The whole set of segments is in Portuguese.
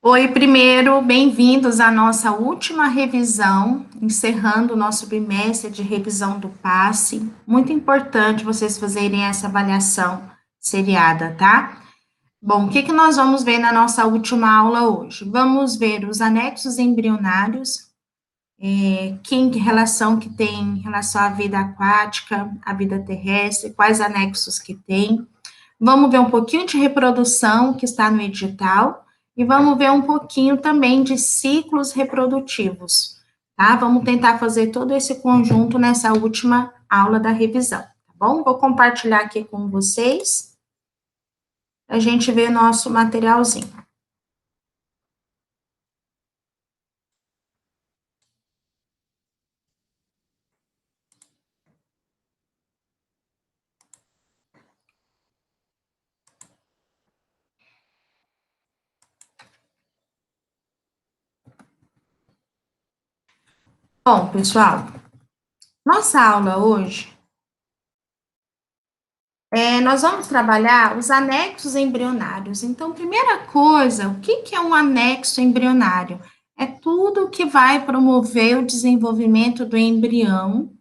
Oi, primeiro, bem-vindos à nossa última revisão, encerrando o nosso bimestre de revisão do passe. Muito importante vocês fazerem essa avaliação seriada, tá? Bom, o que nós vamos ver na nossa última aula hoje? Vamos ver os anexos embrionários, que relação que tem em relação à vida aquática, à vida terrestre, quais anexos que tem. Vamos ver um pouquinho de reprodução que está no edital e vamos ver um pouquinho também de ciclos reprodutivos, tá? Vamos tentar fazer todo esse conjunto nessa última aula da revisão, tá bom? Vou compartilhar aqui com vocês, a gente ver nosso materialzinho. Bom, pessoal, nossa aula hoje, nós vamos trabalhar os anexos embrionários. Então, primeira coisa, o que é um anexo embrionário? É tudo que vai promover o desenvolvimento do embrião,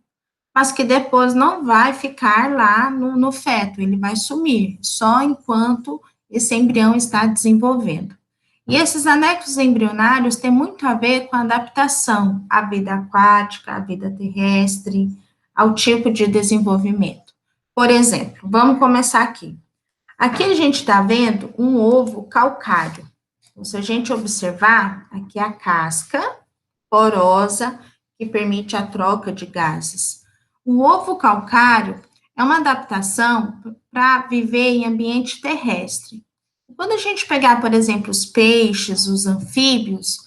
mas que depois não vai ficar lá no feto, ele vai sumir, só enquanto esse embrião está desenvolvendo. E esses anexos embrionários têm muito a ver com a adaptação à vida aquática, à vida terrestre, ao tipo de desenvolvimento. Por exemplo, vamos começar aqui. Aqui a gente está vendo um ovo calcário. Então, se a gente observar, aqui é a casca porosa que permite a troca de gases. O ovo calcário é uma adaptação para viver em ambiente terrestre. Quando a gente pegar, por exemplo, os peixes, os anfíbios,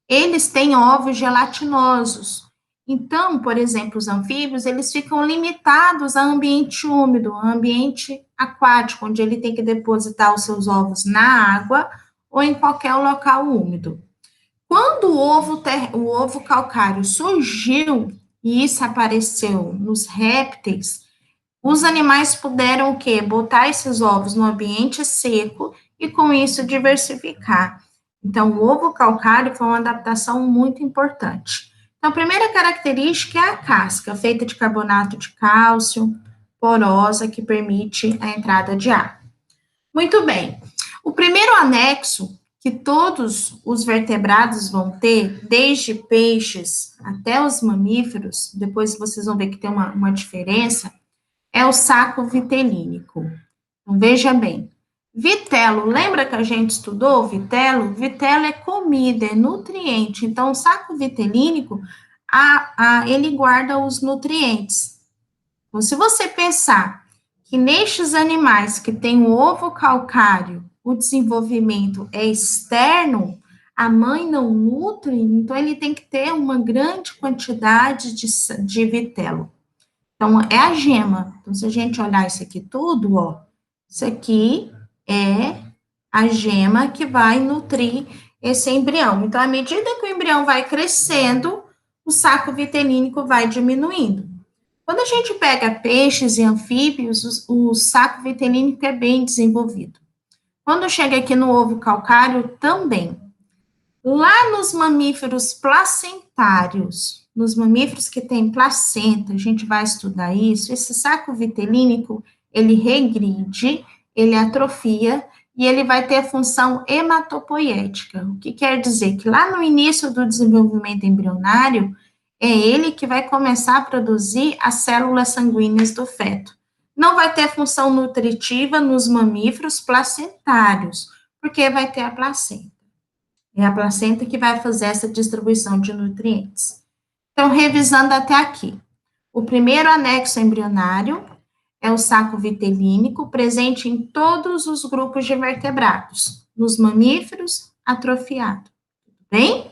eles têm ovos gelatinosos. Então, por exemplo, os anfíbios, eles ficam limitados a ambiente úmido, a ambiente aquático, onde ele tem que depositar os seus ovos na água ou em qualquer local úmido. Quando o ovo calcário surgiu, e isso apareceu nos répteis, os animais puderam o quê? Botar esses ovos no ambiente seco e com isso diversificar. Então, o ovo calcário foi uma adaptação muito importante. Então, a primeira característica é a casca, feita de carbonato de cálcio, porosa, que permite a entrada de ar. Muito bem. O primeiro anexo que todos os vertebrados vão ter, desde peixes até os mamíferos, depois vocês vão ver que tem uma diferença, é o saco vitelínico. Então, veja bem. Vitelo, lembra que a gente estudou vitelo? Vitelo é comida, é nutriente. Então, o saco vitelínico, ele guarda os nutrientes. Então, se você pensar que nestes animais que têm o ovo calcário, o desenvolvimento é externo, a mãe não nutre, então ele tem que ter uma grande quantidade de vitelo. Então, é a gema. Então, se a gente olhar isso aqui tudo, ó, isso aqui é a gema que vai nutrir esse embrião. Então, à medida que o embrião vai crescendo, o saco vitelínico vai diminuindo. Quando a gente pega peixes e anfíbios, o saco vitelínico é bem desenvolvido. Quando chega aqui no ovo calcário, também. Lá nos mamíferos placentários, nos mamíferos que têm placenta, a gente vai estudar isso, esse saco vitelínico, ele regride, ele atrofia, e ele vai ter a função hematopoética, o que quer dizer que lá no início do desenvolvimento embrionário, é ele que vai começar a produzir as células sanguíneas do feto. Não vai ter função nutritiva nos mamíferos placentários, porque vai ter a placenta. É a placenta que vai fazer essa distribuição de nutrientes. Então, revisando até aqui. O primeiro anexo embrionário é o saco vitelínico, presente em todos os grupos de vertebrados, nos mamíferos, atrofiado. Tudo bem?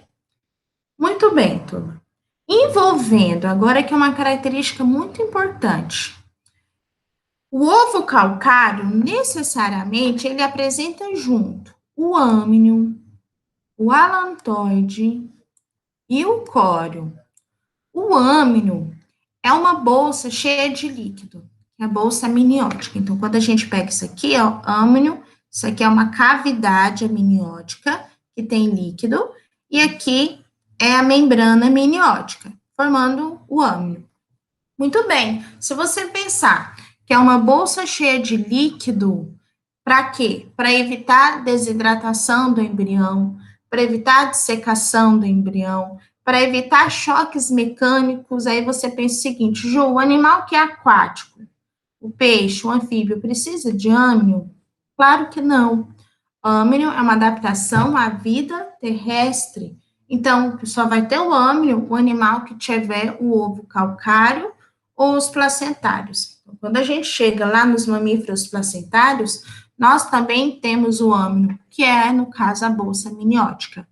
Muito bem, turma. Envolvendo, agora que é uma característica muito importante. O ovo calcário, necessariamente, ele apresenta junto o âmnion, o alantoide e o córeo. O âmnion é uma bolsa cheia de líquido, é a bolsa amniótica. Então, quando a gente pega isso aqui, ó, âmnion, isso aqui é uma cavidade amniótica que tem líquido, e aqui é a membrana amniótica, formando o âmino. Muito bem, se você pensar que é uma bolsa cheia de líquido, para quê? Para evitar desidratação do embrião, para evitar dissecação do embrião, para evitar choques mecânicos. Aí você pensa o seguinte, Ju, o animal que é aquático, o peixe, o anfíbio, precisa de âmino? Claro que não. Âmino é uma adaptação à vida terrestre. Então, só vai ter o âmino o animal que tiver o ovo calcário ou os placentários. Então, quando a gente chega lá nos mamíferos placentários, nós também temos o âmino, que é, no caso, a bolsa amniótica.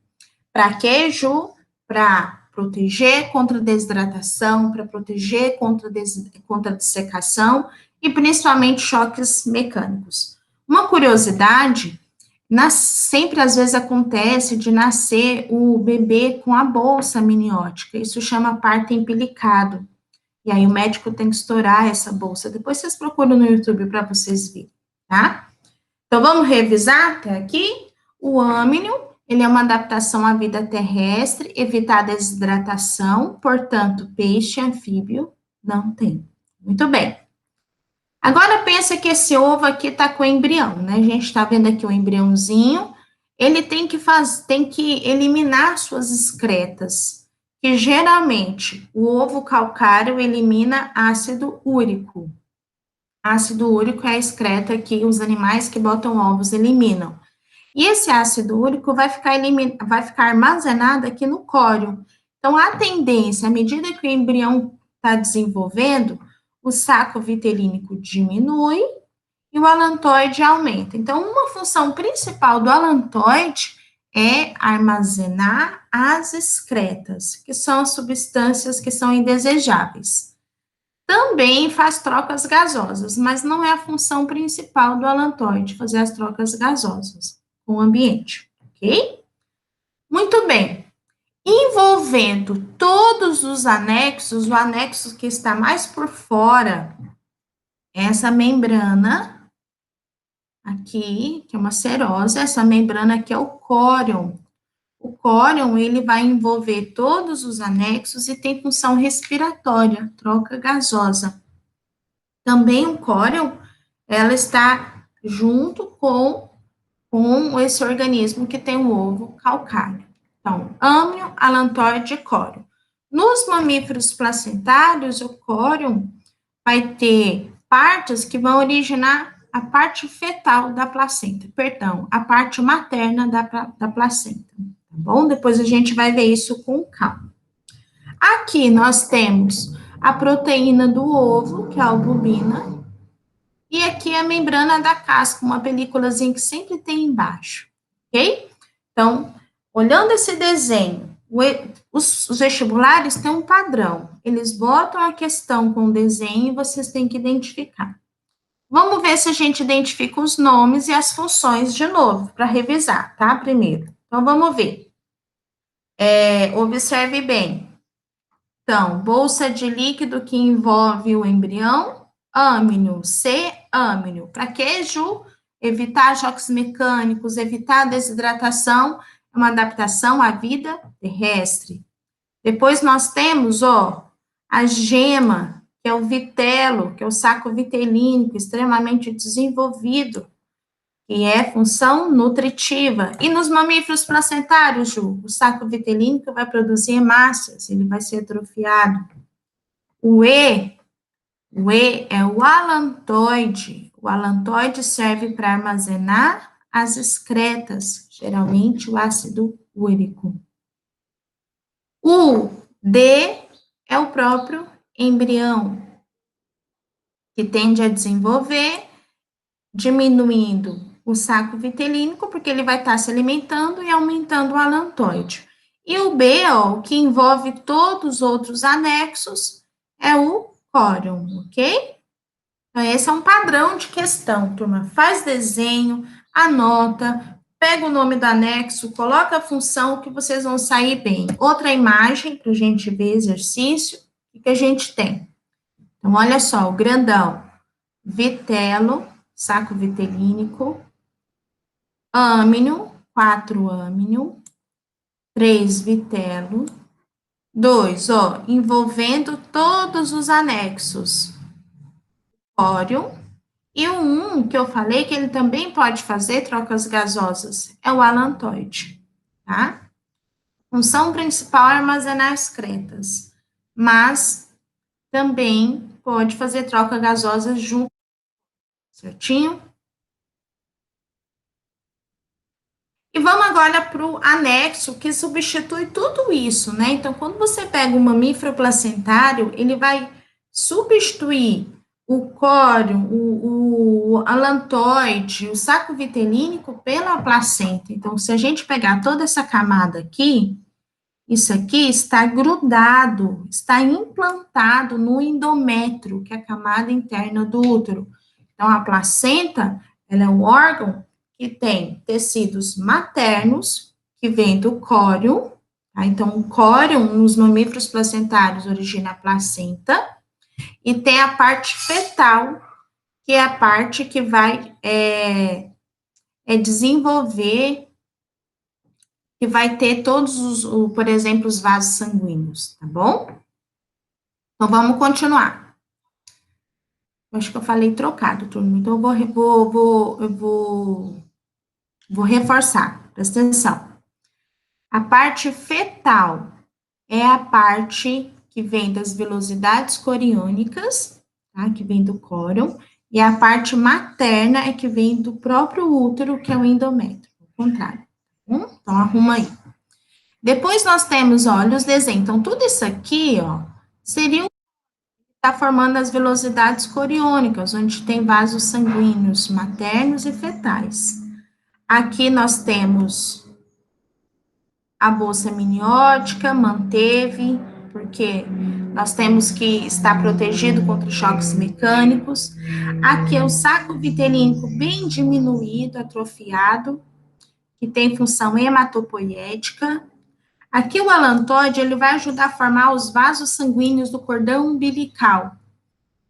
Para queijo, para proteger contra desidratação, para proteger contra dissecação e principalmente choques mecânicos. Uma curiosidade, sempre às vezes acontece de nascer o bebê com a bolsa amniótica, isso chama parto empilicado. E aí o médico tem que estourar essa bolsa. Depois vocês procuram no YouTube para vocês verem, tá? Então vamos revisar até aqui. O âmino, ele é uma adaptação à vida terrestre, evitar a desidratação, portanto, peixe anfíbio não tem. Muito bem. Agora pensa que esse ovo aqui está com embrião, né? A gente está vendo aqui o embriãozinho. Ele tem que eliminar suas excretas, que geralmente o ovo calcário elimina ácido úrico. Ácido úrico é a excreta que os animais que botam ovos eliminam. E esse ácido úrico vai ficar armazenado aqui no córeo. Então, a tendência, à medida que o embrião está desenvolvendo, o saco vitelínico diminui e o alantoide aumenta. Então, uma função principal do alantoide é armazenar as excretas, que são as substâncias que são indesejáveis. Também faz trocas gasosas, mas não é a função principal do alantoide fazer as trocas gasosas com o ambiente, ok? Muito bem. Envolvendo todos os anexos, o anexo que está mais por fora, essa membrana aqui, que é uma serose, essa membrana aqui é o córion. O córion, ele vai envolver todos os anexos e tem função respiratória, troca gasosa. Também o córion, ela está junto com esse organismo que tem o ovo calcário. Então, âmnio, alantoide e córion. Nos mamíferos placentários, o córion vai ter partes que vão originar a parte fetal da placenta, perdão, a parte materna da placenta, tá bom? Depois a gente vai ver isso com calma. Aqui nós temos a proteína do ovo, que é a albumina, e aqui a membrana da casca, uma películazinha que sempre tem embaixo, ok? Então, olhando esse desenho, os vestibulares têm um padrão. Eles botam a questão com o desenho e vocês têm que identificar. Vamos ver se a gente identifica os nomes e as funções de novo, para revisar, tá? Primeiro. Então, vamos ver. Observe bem. Então, bolsa de líquido que envolve o embrião, âmino, C, âmino. Para queijo, evitar choques mecânicos, evitar desidratação, é uma adaptação à vida terrestre. Depois nós temos, a gema, que é o vitelo, que é o saco vitelínico, extremamente desenvolvido, que é função nutritiva. E nos mamíferos placentários, Ju, o saco vitelínico vai produzir hemácias, ele vai ser atrofiado. O E é o alantoide. O alantoide serve para armazenar as excretas, geralmente o ácido úrico. O D é o próprio embrião, que tende a desenvolver, diminuindo o saco vitelínico, porque ele vai estar se alimentando e aumentando o alantoide. E o B, o que envolve todos os outros anexos, é o córion, ok? Então, esse é um padrão de questão, turma. Faz desenho, anota, pega o nome do anexo, coloca a função que vocês vão sair bem. Outra imagem para a gente ver exercício, o que a gente tem? Então, olha só, o grandão, vitelo, saco vitelínico, âmino, 4 âmino, 3 vitelo, 2, ó, envolvendo todos os anexos, cório, e o 1, que eu falei que ele também pode fazer trocas gasosas, é o alantoide, tá? Função principal é armazenar excretas, mas também pode fazer troca gasosa junto, certinho? E vamos agora para o anexo, que substitui tudo isso, né? Então, quando você pega o mamífero placentário, ele vai substituir o córeo, o alantoide, o saco vitelínico pela placenta. Então, se a gente pegar toda essa camada aqui, isso aqui está grudado, está implantado no endométrio, que é a camada interna do útero. Então, a placenta, ela é um órgão que tem tecidos maternos, que vem do córeo, tá? Então, o córeo, nos mamíferos placentários, origina a placenta, e tem a parte fetal, que é a parte que vai desenvolver, que vai ter todos por exemplo, os vasos sanguíneos, tá bom? Então, vamos continuar. Eu acho que eu falei trocado, turma, então vou reforçar, presta atenção. A parte fetal é a parte que vem das velocidades coriônicas, tá? Que vem do córeo, e a parte materna é que vem do próprio útero, que é o endométrio, ao contrário. Tá bom? Então, arruma aí. Depois nós temos, olha, os desenhos. Então, tudo isso aqui, ó, seria está formando as velocidades coriônicas, onde tem vasos sanguíneos maternos e fetais. Aqui nós temos a bolsa amniótica, manteve, porque nós temos que estar protegido contra choques mecânicos. Aqui é o saco vitelínico bem diminuído, atrofiado, que tem função hematopoética. Aqui o alantoide, ele vai ajudar a formar os vasos sanguíneos do cordão umbilical.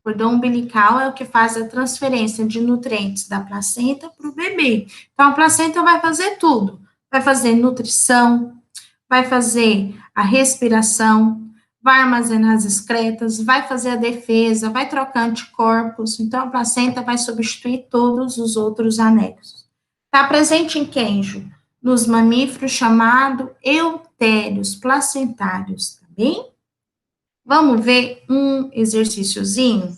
O cordão umbilical é o que faz a transferência de nutrientes da placenta para o bebê. Então, a placenta vai fazer tudo. Vai fazer nutrição, vai fazer a respiração, vai armazenar as excretas, vai fazer a defesa, vai trocar anticorpos. Então, a placenta vai substituir todos os outros anexos. Está presente em quem, Ju? Nos mamíferos chamado eutérios placentários, tá bem? Vamos ver um exercíciozinho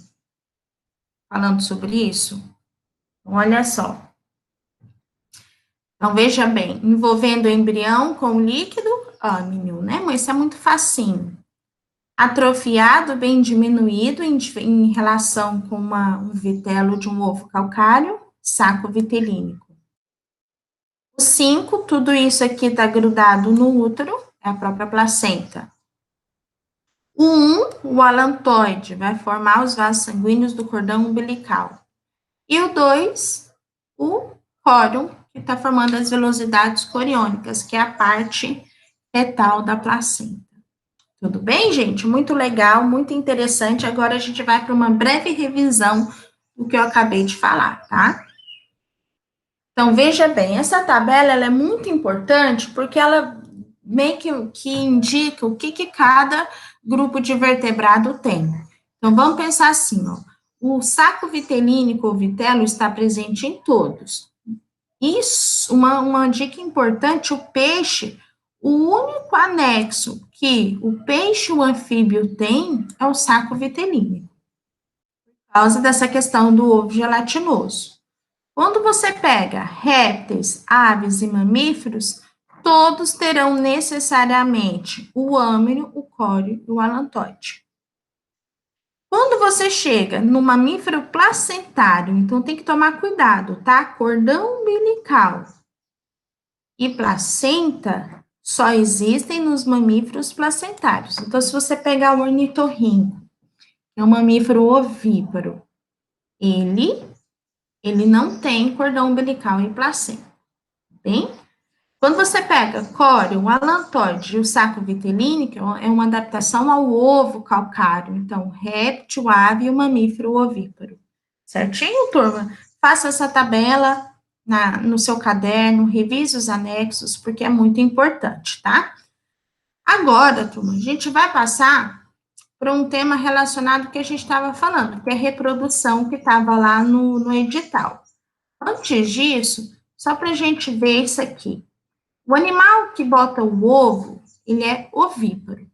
falando sobre isso? Olha só. Então, veja bem, envolvendo o embrião com líquido âmnio, né? Mas isso é muito facinho. Atrofiado, bem diminuído em relação com um vitelo de um ovo calcário, saco vitelínico. O 5, tudo isso aqui está grudado no útero, é a própria placenta. O 1, o alantoide, vai formar os vasos sanguíneos do cordão umbilical. E o 2, o córeo, que está formando as velocidades coriônicas, que é a parte fetal da placenta. Tudo bem, gente? Muito legal, muito interessante. Agora a gente vai para uma breve revisão do que eu acabei de falar, tá? Então, veja bem, essa tabela ela é muito importante porque ela meio que indica o que cada grupo de vertebrado tem. Então, vamos pensar assim, ó. O saco vitelínico ou vitelo está presente em todos. Isso, uma dica importante, o peixe, o único anexo que o peixe o anfíbio tem é o saco vitelínico, por causa dessa questão do ovo gelatinoso. Quando você pega répteis, aves e mamíferos, todos terão necessariamente o âmino, o córeo e o alantoide. Quando você chega no mamífero placentário, então tem que tomar cuidado, tá? Cordão umbilical e placenta só existem nos mamíferos placentários. Então, se você pegar o ornitorrinco, que é um mamífero ovíparo, ele não tem cordão umbilical e placenta, bem? Quando você pega córeo, o alantoide e o saco vitelínico, é uma adaptação ao ovo calcário. Então, réptil, ave e o mamífero ovíparo. Certinho, turma? Faça essa tabela no seu caderno, revise os anexos, porque é muito importante, tá? Agora, turma, a gente vai passar para um tema relacionado ao que a gente estava falando, que é reprodução, que estava lá no edital. Antes disso, só para a gente ver isso aqui. O animal que bota o ovo, ele é ovíparo.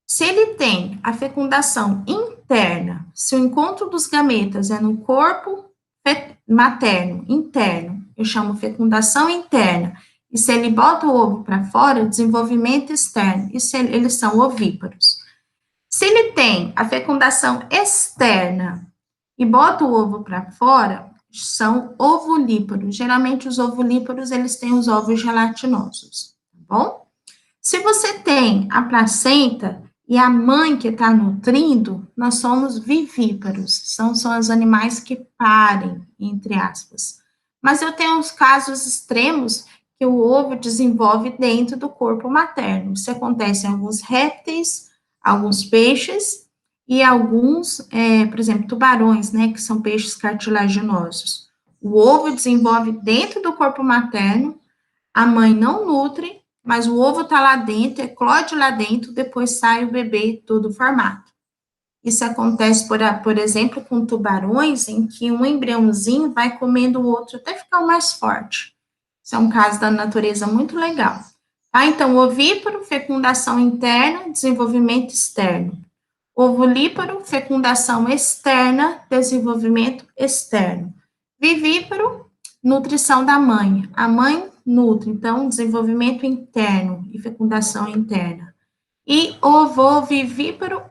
Se ele tem a fecundação interna, se o encontro dos gametas é no corpo materno, interno, eu chamo fecundação interna, e se ele bota o ovo para fora, desenvolvimento externo, e se eles são ovíparos. Se ele tem a fecundação externa e bota o ovo para fora, são ovulíparos. Geralmente os ovulíparos, eles têm os ovos gelatinosos, tá bom? Se você tem a placenta e a mãe que está nutrindo, nós somos vivíparos, são os animais que parem, entre aspas. Mas eu tenho uns casos extremos que o ovo desenvolve dentro do corpo materno. Isso acontece em alguns répteis, alguns peixes e alguns, por exemplo, tubarões, né, que são peixes cartilaginosos. O ovo desenvolve dentro do corpo materno, a mãe não nutre, mas o ovo está lá dentro, eclode lá dentro, depois sai o bebê todo formado. Isso acontece, por exemplo, com tubarões, em que um embriãozinho vai comendo o outro até ficar o mais forte. Isso é um caso da natureza muito legal. Tá? Então, ovíparo, fecundação interna, desenvolvimento externo. Ovulíparo, fecundação externa, desenvolvimento externo. Vivíparo, nutrição da mãe. A mãe nutre, então, desenvolvimento interno e fecundação interna. E ovovivíparo,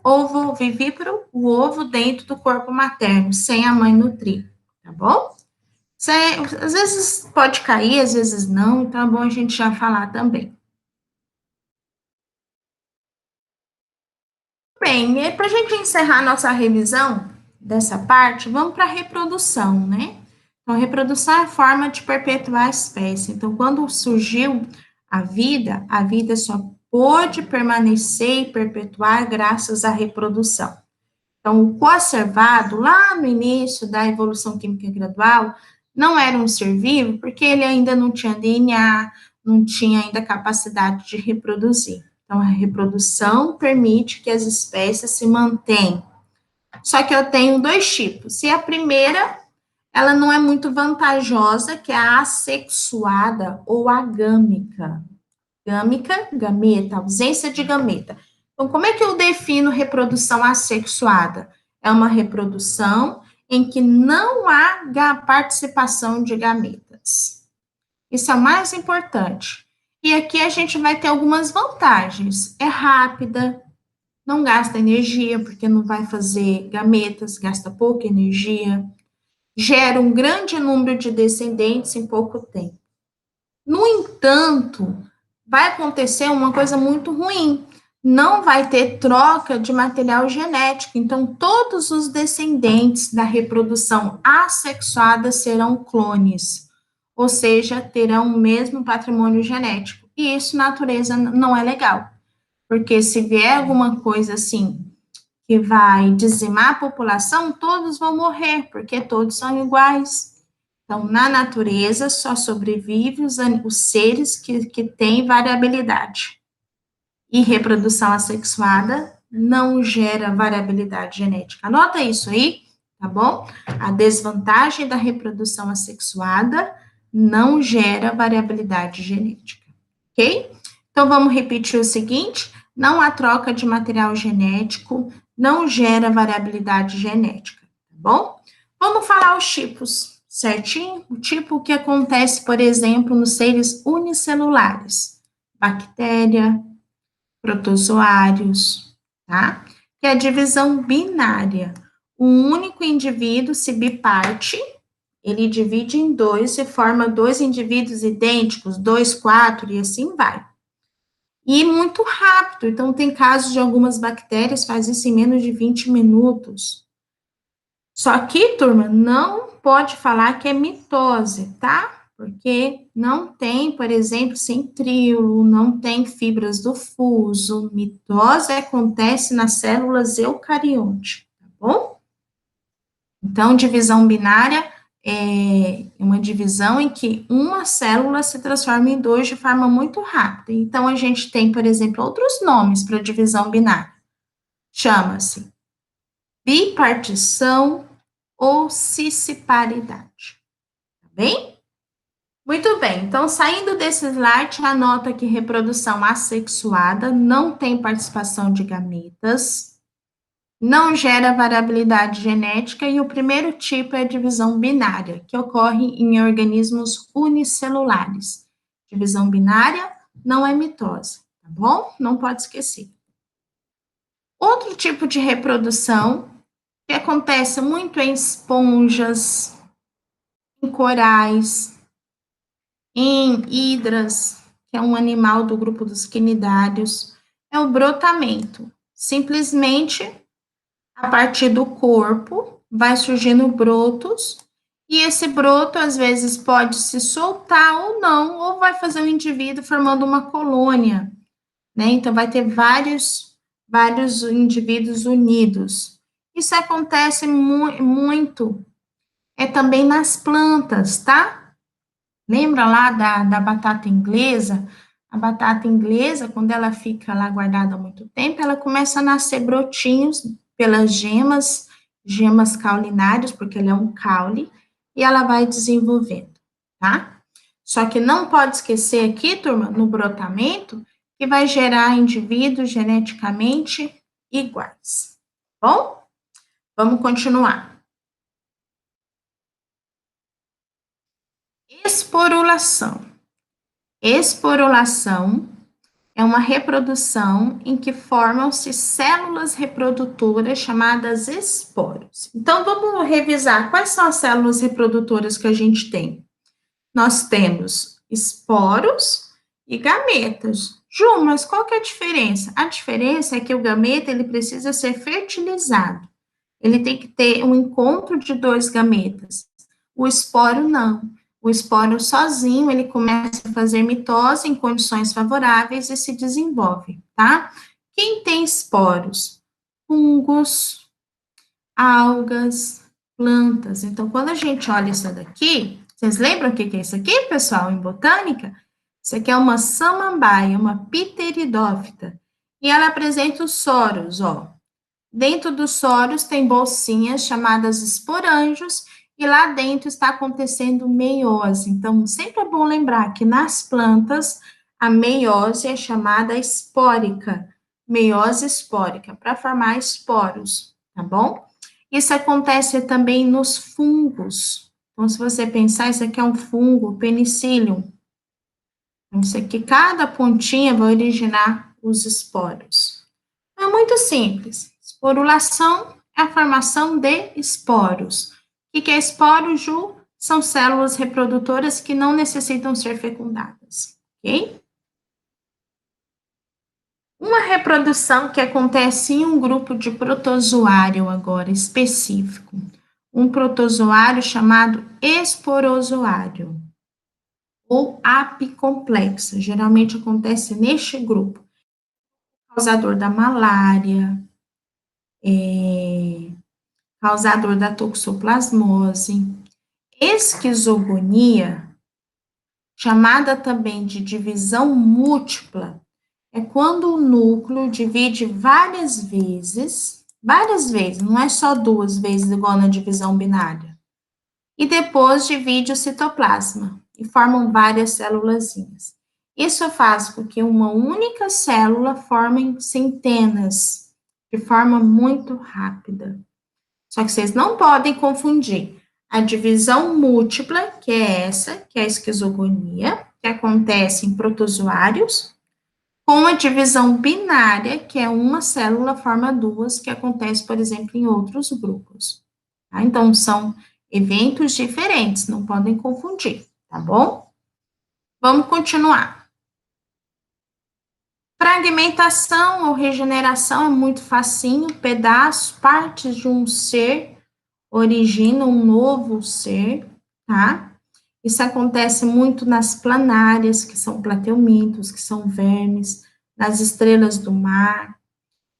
o ovo dentro do corpo materno, sem a mãe nutrir, tá bom? Às vezes pode cair, às vezes não, então é bom a gente já falar também. Bem, para a gente encerrar nossa revisão dessa parte, vamos para a reprodução, né? Então, a reprodução é a forma de perpetuar a espécie. Então, quando surgiu a vida só pôde permanecer e perpetuar graças à reprodução. Então, o coacervado, lá no início da evolução química gradual, não era um ser vivo, porque ele ainda não tinha DNA, não tinha ainda capacidade de reproduzir. Então, a reprodução permite que as espécies se mantenham. Só que eu tenho dois tipos. E a primeira, ela não é muito vantajosa, que é a assexuada ou agâmica. Gâmica, gameta, ausência de gameta. Então, como é que eu defino reprodução assexuada? É uma reprodução em que não há participação de gametas. Isso é o mais importante. E aqui a gente vai ter algumas vantagens. É rápida, não gasta energia, porque não vai fazer gametas, gasta pouca energia, gera um grande número de descendentes em pouco tempo. No entanto, vai acontecer uma coisa muito ruim. Não vai ter troca de material genético. Então, todos os descendentes da reprodução assexuada serão clones, ou seja, terão o mesmo patrimônio genético. E isso, na natureza, não é legal. Porque se vier alguma coisa assim, que vai dizimar a população, todos vão morrer, porque todos são iguais. Então, na natureza, só sobrevivem os seres que têm variabilidade. E reprodução assexuada não gera variabilidade genética. Anota isso aí, tá bom? A desvantagem da reprodução assexuada não gera variabilidade genética, ok? Então, vamos repetir o seguinte: não há troca de material genético, não gera variabilidade genética, tá bom? Vamos falar os tipos, certinho? O tipo que acontece, por exemplo, nos seres unicelulares: bactéria, protozoários, tá? Que é a divisão binária. Um único indivíduo se biparte, ele divide em dois e forma dois indivíduos idênticos, 2, 4 e assim vai. E muito rápido, então tem casos de algumas bactérias faz isso em menos de 20 minutos. Só que, turma, não pode falar que é mitose, tá? Porque não tem, por exemplo, centríolo, não tem fibras do fuso. Mitose acontece nas células eucarionte, tá bom? Então, divisão binária uma divisão em que uma célula se transforma em dois de forma muito rápida. Então, a gente tem, por exemplo, outros nomes para divisão binária. Chama-se bipartição ou cisparidade. Tá bem? Muito bem. Então, saindo desse slide, anota que reprodução assexuada não tem participação de gametas, não gera variabilidade genética e o primeiro tipo é a divisão binária, que ocorre em organismos unicelulares. Divisão binária não é mitose, tá bom? Não pode esquecer. Outro tipo de reprodução que acontece muito em esponjas, em corais, em hidras, que é um animal do grupo dos quinidários, é o brotamento. Simplesmente, a partir do corpo, vai surgindo brotos, e esse broto, às vezes, pode se soltar ou não, ou vai fazer o indivíduo formando uma colônia, né? Então, vai ter vários indivíduos unidos. Isso acontece muito, também nas plantas, tá? Lembra lá da batata inglesa? A batata inglesa, quando ela fica lá guardada há muito tempo, ela começa a nascer brotinhos pelas gemas caulinárias, porque ela é um caule, e ela vai desenvolvendo, tá? Só que não pode esquecer aqui, turma, no brotamento, que vai gerar indivíduos geneticamente iguais. Bom? Vamos continuar. Esporulação. Esporulação é uma reprodução em que formam-se células reprodutoras chamadas esporos. Então, vamos revisar quais são as células reprodutoras que a gente tem. Nós temos esporos e gametas. Ju, mas qual que é a diferença? A diferença é que o gameta, ele precisa ser fertilizado. Ele tem que ter um encontro de dois gametas. O esporo, não. O esporo sozinho, ele começa a fazer mitose em condições favoráveis e se desenvolve, tá? Quem tem esporos? Fungos, algas, plantas. Então, quando a gente olha isso daqui, vocês lembram o que é isso aqui, pessoal, em botânica? Isso aqui é uma samambaia, uma pteridófita. E ela apresenta os soros, ó. Dentro dos soros tem bolsinhas chamadas esporângios, e lá dentro está acontecendo meiose. Então, sempre é bom lembrar que nas plantas, a meiose é chamada espórica, meiose espórica, para formar esporos, tá bom? Isso acontece também nos fungos. Então, se você pensar, isso aqui é um fungo, penicillium. Então, isso aqui, cada pontinha vai originar os esporos. É muito simples. Esporulação é a formação de esporos. O que é esporo, Ju? São células reprodutoras que não necessitam ser fecundadas, ok? Uma reprodução que acontece em um grupo de protozoário agora específico. Um protozoário chamado esporozoário ou apicomplexa. Geralmente acontece neste grupo. Causador da malária, causador da toxoplasmose, esquizogonia, chamada também de divisão múltipla, é quando o núcleo divide várias vezes, não é só duas vezes igual na divisão binária, e depois divide o citoplasma e formam várias célulazinhas. Isso faz com que uma única célula forme centenas, de forma muito rápida. Só que vocês não podem confundir a divisão múltipla, que é essa, que é a esquizogonia, que acontece em protozoários, com a divisão binária, que é uma célula forma duas, que acontece, por exemplo, em outros grupos. Tá? Então, são eventos diferentes, não podem confundir, tá bom? Vamos continuar. Fragmentação ou regeneração é muito facinho, pedaços, partes de um ser originam um novo ser, tá? Isso acontece muito nas planárias, que são plateumintos, que são vermes, nas estrelas do mar.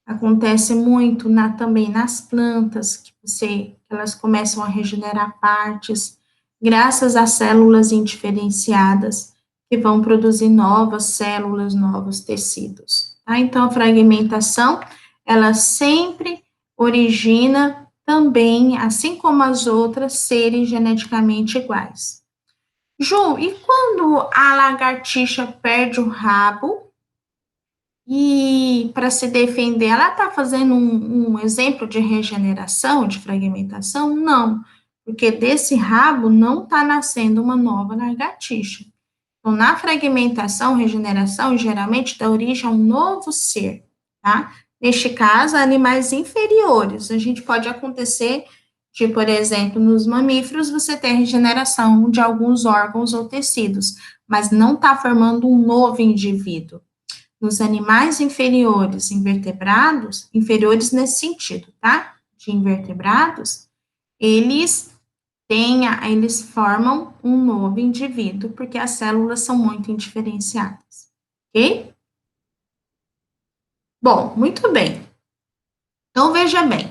Acontece muito também nas plantas, que elas começam a regenerar partes. graças às células indiferenciadas, que vão produzir novas células, novos tecidos. Tá? Então, a fragmentação, ela sempre origina também, assim como as outras, serem geneticamente iguais. Ju, e quando a lagartixa perde o rabo e para se defender, ela está fazendo um exemplo de regeneração, de fragmentação? Não, porque desse rabo não está nascendo uma nova lagartixa. Então, na fragmentação, regeneração, geralmente dá origem a um novo ser, tá? Neste caso, animais inferiores. A gente pode acontecer de, por exemplo, nos mamíferos, você ter regeneração de alguns órgãos ou tecidos, mas não está formando um novo indivíduo. Nos animais inferiores, invertebrados, inferiores nesse sentido, tá? De invertebrados, eles formam um novo indivíduo, porque as células são muito indiferenciadas, ok? Bom, muito bem. Então, veja bem,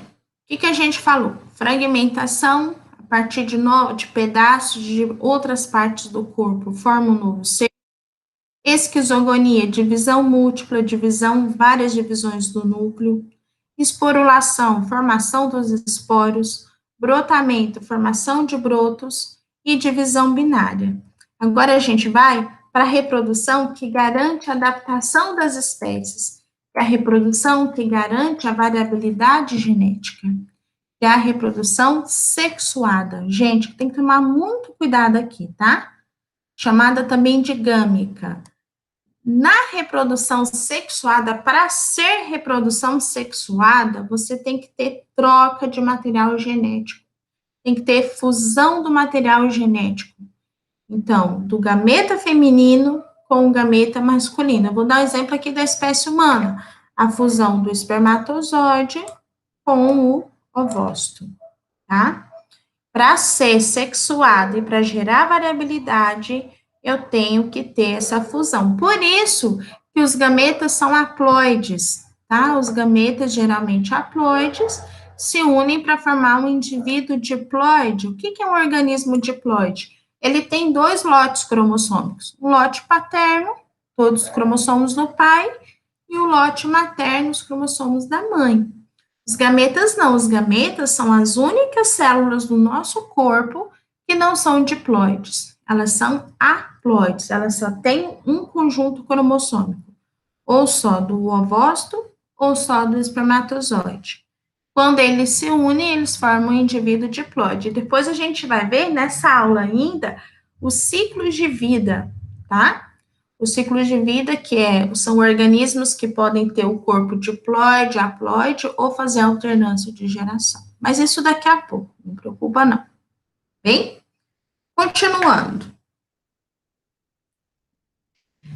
o que a gente falou? Fragmentação, a partir de pedaços de outras partes do corpo, forma um novo ser. Esquizogonia, divisão múltipla, várias divisões do núcleo. Esporulação, formação dos esporos. Brotamento, formação de brotos. E divisão binária. Agora a gente vai para a reprodução que garante a adaptação das espécies. É a reprodução que garante a variabilidade genética. É a reprodução sexuada. Gente, tem que tomar muito cuidado aqui, tá? Chamada também de gâmica. Na reprodução sexuada, para ser reprodução sexuada, você tem que ter troca de material genético, tem que ter fusão do material genético. Então, do gameta feminino com o gameta masculino. Eu vou dar um exemplo aqui da espécie humana: a fusão do espermatozoide com o ovócito, tá? Para ser sexuado e para gerar variabilidade, eu tenho que ter essa fusão. Por isso que os gametas são haploides, tá? Os gametas, geralmente haploides, se unem para formar um indivíduo diploide. O que é um organismo diploide? Ele tem 2 lotes cromossômicos. Um lote paterno, todos os cromossomos do pai, e o lote materno, os cromossomos da mãe. Os gametas não, os gametas são as únicas células do nosso corpo que não são diploides. Elas são haploides, elas só têm um conjunto cromossômico, ou só do ovócito ou só do espermatozoide. Quando eles se unem, eles formam um indivíduo diploide. Depois a gente vai ver nessa aula ainda os ciclos de vida, tá? Os ciclos de vida, são organismos que podem ter o corpo diploide, haploide ou fazer alternância de geração. Mas isso daqui a pouco, não preocupa não. Bem? Continuando.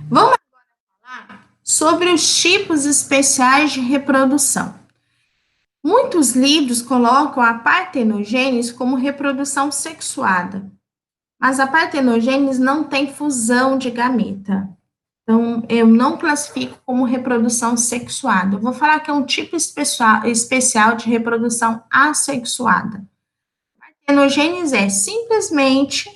Vamos agora falar sobre os tipos especiais de reprodução. Muitos livros colocam a partenogênese como reprodução sexuada, mas a partenogênese não tem fusão de gameta. Então, eu não classifico como reprodução sexuada. Eu vou falar que é um tipo especial de reprodução assexuada. Partenogênese é simplesmente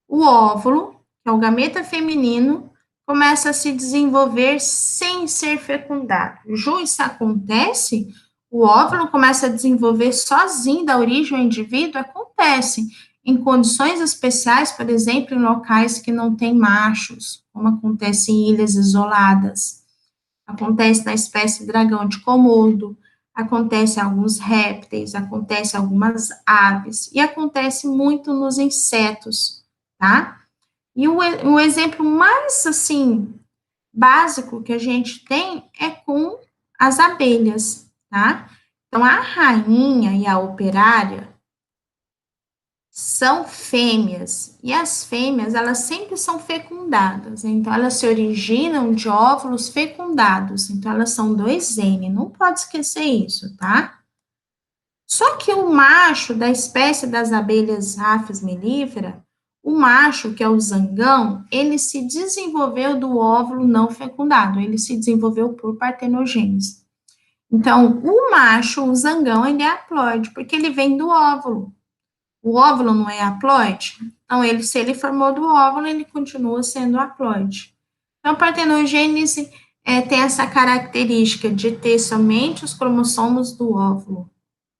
o óvulo, que é o gameta feminino, começa a se desenvolver sem ser fecundado. Ju, isso acontece? O óvulo começa a desenvolver sozinho da origem ao indivíduo? Acontece. Em condições especiais, por exemplo, em locais que não tem machos, como acontece em ilhas isoladas, acontece na espécie dragão de Komodo, acontece em alguns répteis, acontece em algumas aves, e acontece muito nos insetos, tá? E o exemplo mais, assim, básico que a gente tem é com as abelhas, tá? Então, a rainha e a operária são fêmeas, e as fêmeas, elas sempre são fecundadas, então elas se originam de óvulos fecundados, então elas são 2N, não pode esquecer isso, tá? Só que o macho da espécie das abelhas Apis mellifera, o macho, que é o zangão, ele se desenvolveu do óvulo não fecundado, ele se desenvolveu por partenogênese. Então, o macho, o zangão, ele é haploide, porque ele vem do óvulo. O óvulo não é haploide? Então, se ele formou do óvulo, ele continua sendo haploide. Então, a partenogênese tem essa característica de ter somente os cromossomos do óvulo.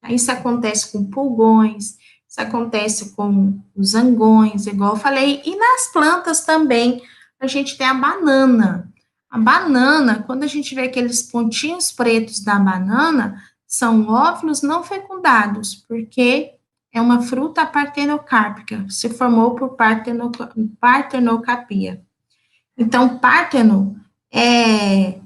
Isso acontece com pulgões, isso acontece com os zangões, igual eu falei, e nas plantas também. A gente tem a banana. A banana, quando a gente vê aqueles pontinhos pretos da banana, são óvulos não fecundados, porque é uma fruta partenocárpica, se formou por partenocapia. Então, párteno é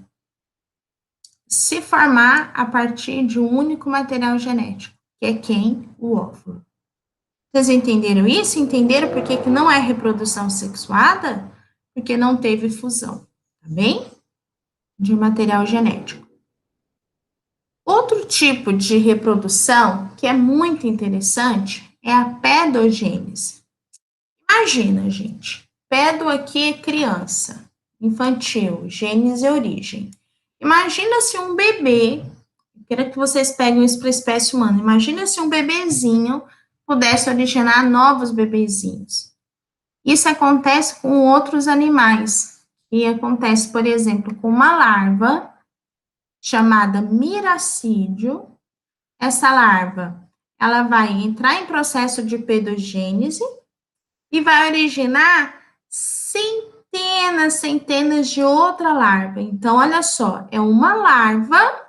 se formar a partir de um único material genético, que é quem? O óvulo. Vocês entenderam isso? Entenderam por que não é reprodução sexuada? Porque não teve fusão, tá bem? De material genético. Outro tipo de reprodução que é muito interessante é a pedogênese. Imagina, gente, pedo aqui é criança, infantil, gênese é origem. Imagina se um bebê, quero que vocês peguem isso para a espécie humana, imagina se um bebezinho pudesse originar novos bebezinhos. Isso acontece com outros animais, e acontece, por exemplo, com uma larva chamada miracídio. Essa larva, ela vai entrar em processo de pedogênese e vai originar centenas de outra larva. Então, olha só, é uma larva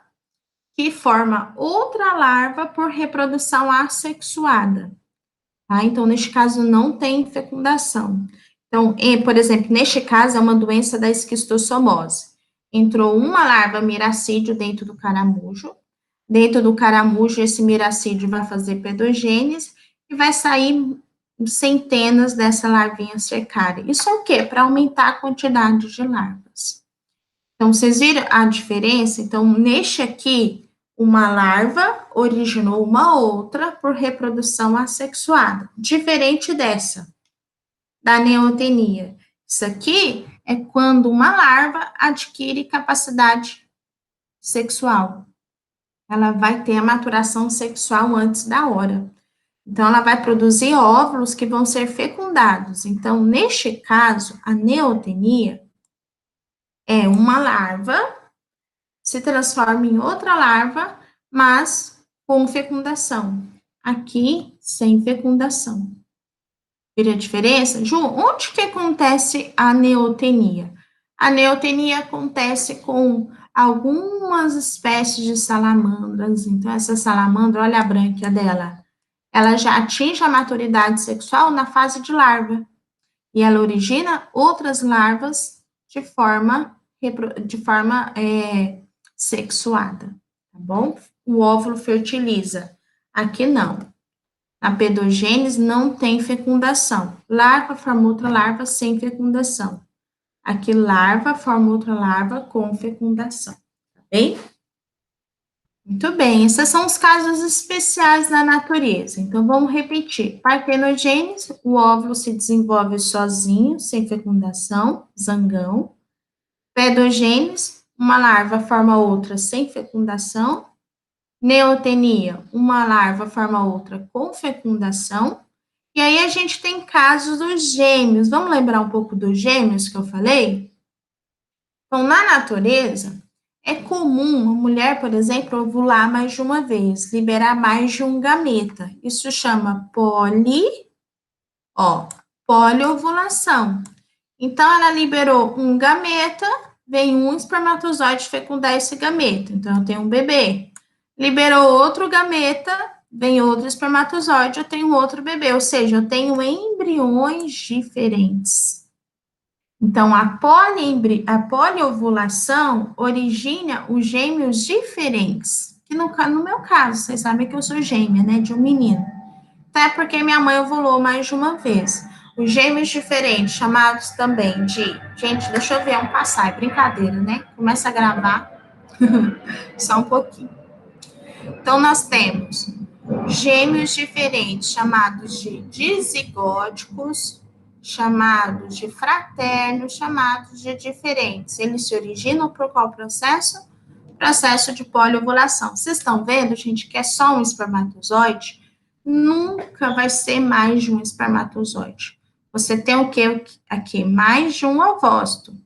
que forma outra larva por reprodução assexuada. Tá? Então, neste caso, não tem fecundação. Então, por exemplo, neste caso, é uma doença da esquistossomose. Entrou uma larva miracídio dentro do caramujo. Dentro do caramujo, esse miracídio vai fazer pedogênese e vai sair centenas dessa larvinha cercária. Isso é o quê? Para aumentar a quantidade de larvas. Então, vocês viram a diferença? Então, neste aqui, uma larva originou uma outra por reprodução assexuada, diferente dessa, da neotenia. Isso aqui é quando uma larva adquire capacidade sexual. Ela vai ter a maturação sexual antes da hora. Então, ela vai produzir óvulos que vão ser fecundados. Então, neste caso, a neotenia é uma larva se transforma em outra larva, mas com fecundação. Aqui, sem fecundação. Vira a diferença? Ju, onde que acontece a neotenia? A neotenia acontece com algumas espécies de salamandras. Então, essa salamandra, olha a brânquia dela, ela já atinge a maturidade sexual na fase de larva. E ela origina outras larvas de forma sexuada, tá bom? O óvulo fertiliza. Aqui não. Na pedogênese não tem fecundação. Larva forma outra larva sem fecundação. Aqui larva forma outra larva com fecundação, tá bem? Muito bem, esses são os casos especiais da natureza. Então, vamos repetir. Partenogênese, o óvulo se desenvolve sozinho, sem fecundação, zangão. Pedogênese, uma larva forma outra sem fecundação. Neotenia, uma larva forma outra com fecundação. E aí a gente tem casos dos gêmeos. Vamos lembrar um pouco dos gêmeos que eu falei? Então, na natureza, é comum uma mulher, por exemplo, ovular mais de uma vez, liberar mais de um gameta. Isso chama poliovulação. Então, ela liberou um gameta, vem um espermatozoide fecundar esse gameta. Então, eu tenho um bebê. Liberou outro gameta, vem outro espermatozoide, eu tenho outro bebê. Ou seja, eu tenho embriões diferentes. Então, a poliovulação origina os gêmeos diferentes. Que no meu caso, vocês sabem que eu sou gêmea, né, de um menino. Até porque minha mãe ovulou mais de uma vez. Os gêmeos diferentes, chamados também de... Gente, deixa eu ver um passar, é brincadeira, né? Começa a gravar. Só um pouquinho. Então, nós temos gêmeos diferentes, chamados de dizigóticos, chamados de fraternos, chamados de diferentes. Eles se originam por qual processo? Processo de poliovulação. Vocês estão vendo, gente, que é só um espermatozoide? nunca vai ser mais de um espermatozoide. Você tem o que aqui? Mais de um ovócito.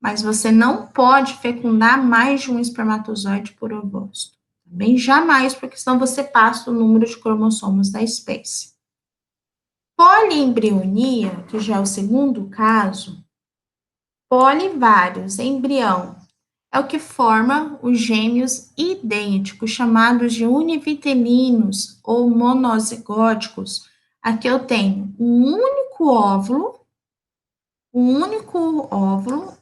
Mas você não pode fecundar mais de um espermatozoide por ovócito. Também jamais, porque senão você passa o número de cromossomos da espécie. Poliembrionia, que já é o segundo caso, polivários, embrião, é o que forma os gêmeos idênticos, chamados de univitelinos ou monozigóticos. Aqui eu tenho um único óvulo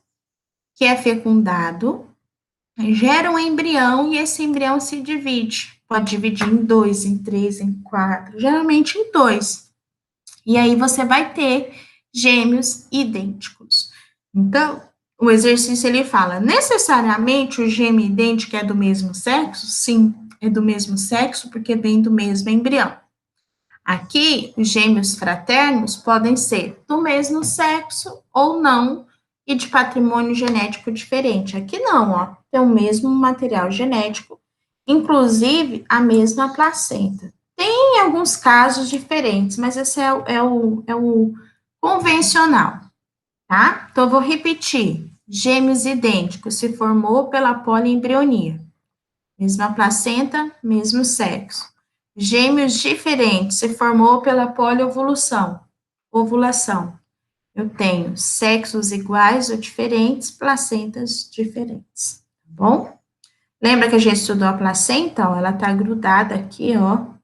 que é fecundado, gera um embrião e esse embrião se divide. Pode dividir em 2, em 3, em 4, geralmente em 2. E aí você vai ter gêmeos idênticos. Então, o exercício ele fala, necessariamente o gêmeo idêntico é do mesmo sexo? Sim, é do mesmo sexo porque vem do mesmo embrião. Aqui, os gêmeos fraternos podem ser do mesmo sexo ou não e de patrimônio genético diferente. Aqui não, ó, tem o mesmo material genético, inclusive a mesma placenta. Tem alguns casos diferentes, mas esse é o convencional, tá? Então, eu vou repetir. Gêmeos idênticos se formou pela poliembrionia. Mesma placenta, mesmo sexo. Gêmeos diferentes se formou pela poliovulação. Ovulação. Eu tenho sexos iguais ou diferentes, placentas diferentes, tá bom? Lembra que a gente estudou a placenta? Ó, ela tá grudada aqui, ó,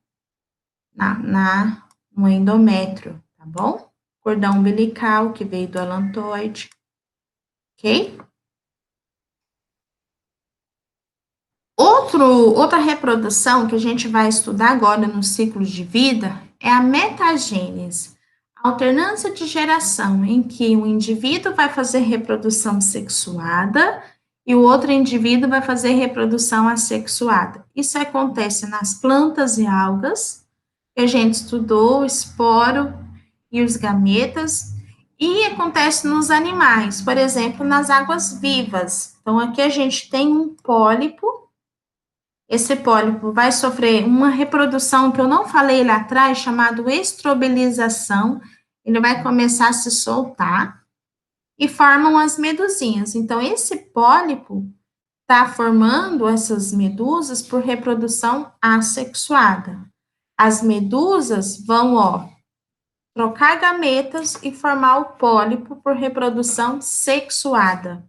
no endométrio, tá bom? Cordão umbilical que veio do alantoide, ok? Outra reprodução que a gente vai estudar agora no ciclo de vida é a metagênese, a alternância de geração, em que um indivíduo vai fazer reprodução sexuada e o outro indivíduo vai fazer reprodução assexuada. Isso acontece nas plantas e algas, que a gente estudou, o esporo e os gametas, e acontece nos animais, por exemplo, nas águas vivas. Então, aqui a gente tem um pólipo. Esse pólipo vai sofrer uma reprodução que eu não falei lá atrás, chamado estrobilização. Ele vai começar a se soltar e formam as medusinhas. Então, esse pólipo está formando essas medusas por reprodução assexuada. As medusas vão, ó, trocar gametas e formar o pólipo por reprodução sexuada.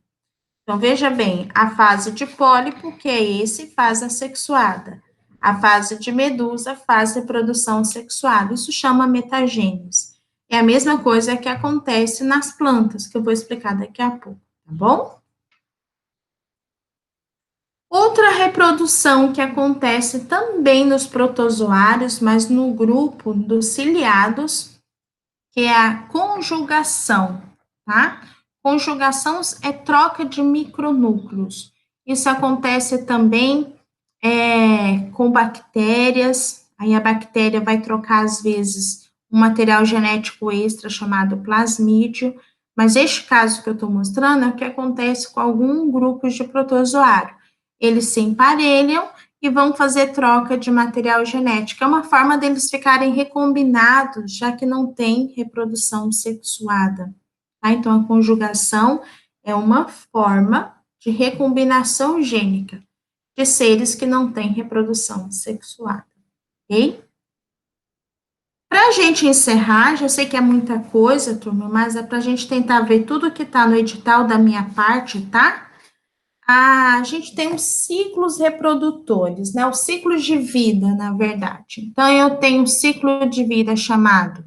Então, veja bem, a fase de pólipo, que é esse, fase assexuada. A fase de medusa, fase de reprodução sexuada. Isso chama metagênese. É a mesma coisa que acontece nas plantas, que eu vou explicar daqui a pouco, tá bom? Outra reprodução que acontece também nos protozoários, mas no grupo dos ciliados, que é a conjugação, tá? Conjugação é troca de micronúcleos. Isso acontece também com bactérias. Aí a bactéria vai trocar, às vezes, um material genético extra chamado plasmídio. Mas este caso que eu estou mostrando é o que acontece com algum grupo de protozoário. Eles se emparelham e vão fazer troca de material genético. É uma forma deles ficarem recombinados, já que não tem reprodução sexuada. Tá? Então, a conjugação é uma forma de recombinação gênica de seres que não têm reprodução sexuada, ok? Para a gente encerrar, já sei que é muita coisa, turma, mas é para a gente tentar ver tudo que está no edital da minha parte, tá? A gente tem os ciclos reprodutores, né? Os ciclos de vida, na verdade. Então, eu tenho um ciclo de vida chamado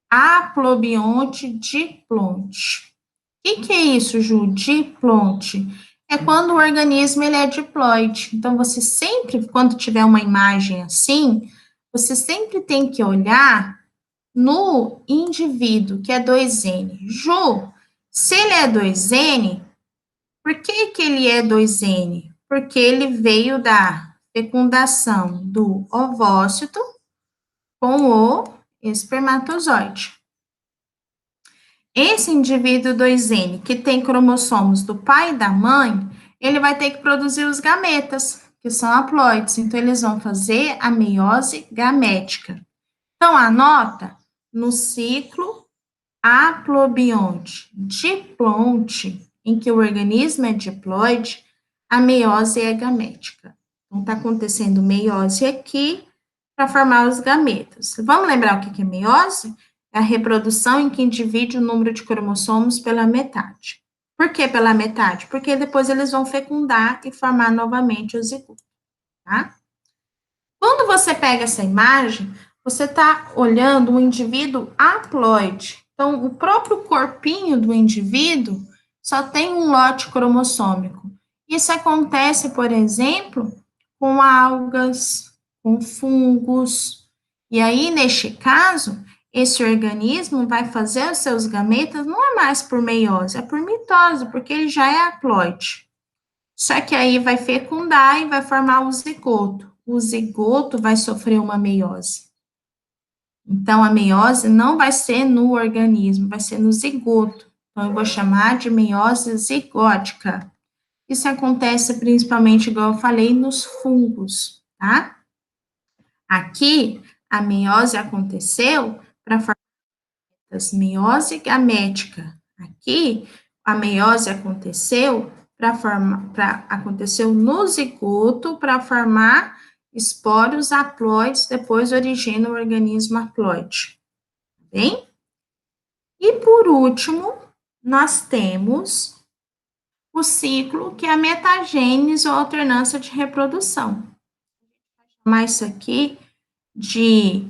aplobionte diplonte. O que é isso, Ju? Diplonte. É quando o organismo ele é diploide. Então, você sempre, quando tiver uma imagem assim, você sempre tem que olhar no indivíduo, que é 2N. Ju, se ele é 2N, por que que ele é 2N? Porque ele veio da fecundação do ovócito com o espermatozoide. Esse indivíduo 2N, que tem cromossomos do pai e da mãe, ele vai ter que produzir os gametas, que são haploides. Então, eles vão fazer a meiose gamética. Então, anota no ciclo haplobionte diplonte, em que o organismo é diploide, a meiose é gamética. Então, está acontecendo meiose aqui para formar os gametas. Vamos lembrar o que é meiose? É a reprodução em que divide o número de cromossomos pela metade. Por que pela metade? Porque depois eles vão fecundar e formar novamente o zigoto, tá? Quando você pega essa imagem, você está olhando um indivíduo haploide. Então, o próprio corpinho do indivíduo só tem um lote cromossômico. Isso acontece, por exemplo, com algas, com fungos. E aí, neste caso, esse organismo vai fazer os seus gametas não é mais por meiose, é por mitose, porque ele já é haploide. Só que aí vai fecundar e vai formar o zigoto. O zigoto vai sofrer uma meiose. Então, a meiose não vai ser no organismo, vai ser no zigoto. Então, eu vou chamar de meiose zigótica. Isso acontece principalmente, igual eu falei, nos fungos, tá? Aqui, a meiose aconteceu para formar meiose gamética. Aqui, a meiose aconteceu aconteceu no zigoto para formar esporos haploides, depois origina o organismo haploide. Tá bem? E por último, nós temos o ciclo, que é a metagênese ou alternância de reprodução. Vou chamar isso aqui de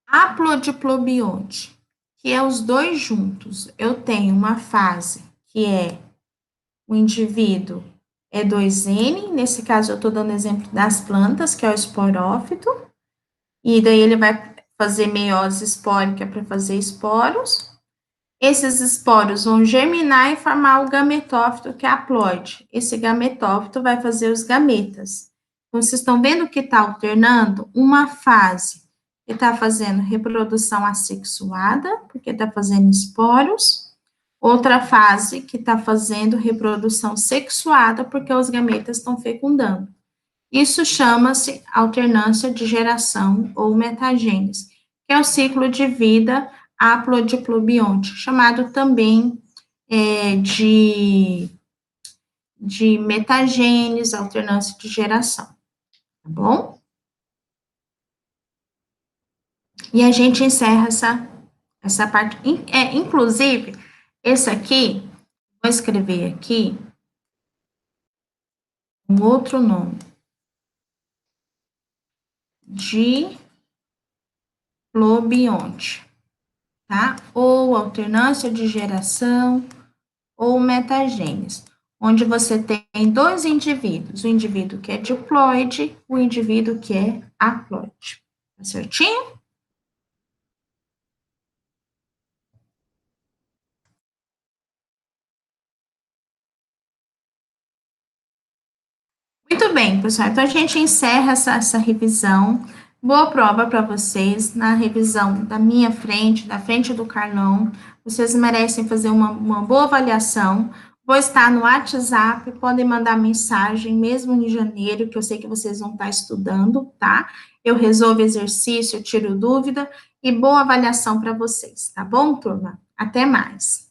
haplodiplobionte, que é os dois juntos. Eu tenho uma fase que é o indivíduo E2N, nesse caso eu estou dando exemplo das plantas, que é o esporófito, e daí ele vai fazer meiose espórica para fazer esporos. Esses esporos vão germinar e formar o gametófito, que é haploide. Esse gametófito vai fazer os gametas. Então, vocês estão vendo que está alternando uma fase que está fazendo reprodução assexuada, porque está fazendo esporos, outra fase que está fazendo reprodução sexuada, porque os gametas estão fecundando. Isso chama-se alternância de geração ou metagênese, que é o ciclo de vida haplodiplobionte, chamado também de metagênese, alternância de geração, tá bom? E a gente encerra essa parte, inclusive, esse aqui, vou escrever aqui um outro nome, diplobionte, tá? Ou alternância de geração, ou metagênese, onde você tem dois indivíduos, o indivíduo que é diploide, o indivíduo que é haploide. Tá certinho? Muito bem, pessoal. Então, a gente encerra essa revisão. Boa prova para vocês na revisão da minha frente, da frente do Carlão. Vocês merecem fazer uma boa avaliação. Vou estar no WhatsApp, podem mandar mensagem, mesmo em janeiro, que eu sei que vocês vão estar estudando, tá? Eu resolvo exercício, eu tiro dúvida e boa avaliação para vocês, tá bom, turma? Até mais.